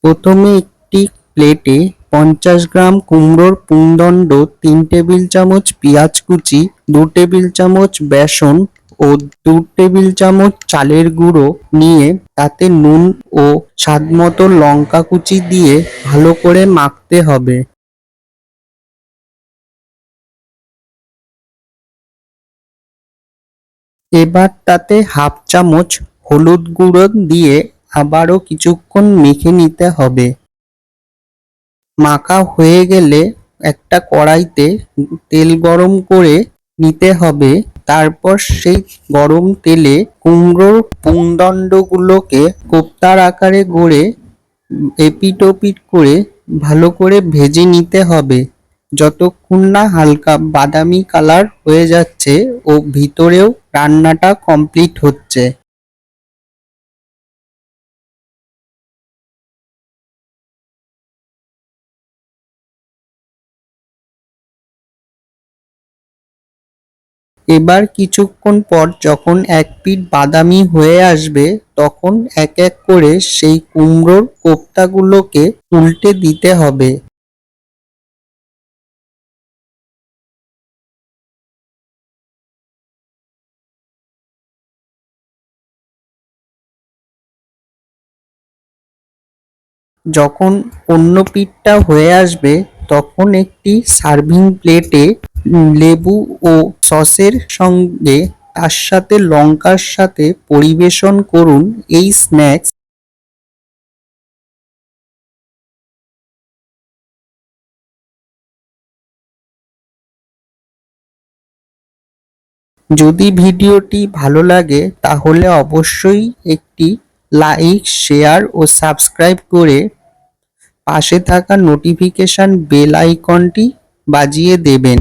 প্রথমে একটি প্লেটে 50 গ্রাম কুমড়োর পুংদণ্ড, 3 টেবিল চামচ পেঁয়াজ কুচি, 2 টেবিল চামচ বেসন ও 2 টেবিল চামচ চালের গুঁড়ো নিয়ে তাতে নুন ও স্বাদমতো লঙ্কা কুচি দিয়ে ভালো করে মাখতে হবে। এবার তাতে হাফ চামচ হলুদ গুঁড়ো দিয়ে আবারও কিছুক্ষণ মেখে নিতে হবে। মাখা হয়ে গেলে একটা কড়াইতে তেল গরম করে নিতে হবে। তারপর সেই গরম তেলে কুমড়োর পুংদণ্ডগুলোকে কোপ্তার আকারে গড়ে এপিট ওপিট করে ভালো করে ভেজে নিতে হবে যতক্ষণ না হালকা বাদামি কালার হয়ে যাচ্ছে ও ভিতরেও রান্নাটা কমপ্লিট হচ্ছে। এবার কিছুক্ষণ পর যখন এক পিঠ বাদামি হয়ে আসবে তখন এক এক করে সেই কুমড়োর কোপ্তাগুলোকে উল্টে দিতে হবে। যখন অন্য পিঠটা হয়ে আসবে তখন একটি সার্ভিং প্লেটে লেবু ও সসের সঙ্গে তার সাথে লঙ্কার সাথে পরিবেশন করুন এই স্ন্যাক্স। যদি ভিডিওটি ভালো লাগে তাহলে অবশ্যই একটি লাইক, শেয়ার ও সাবস্ক্রাইব করে পাশে থাকা নোটিফিকেশন বেল আইকনটি বাজিয়ে দেবেন।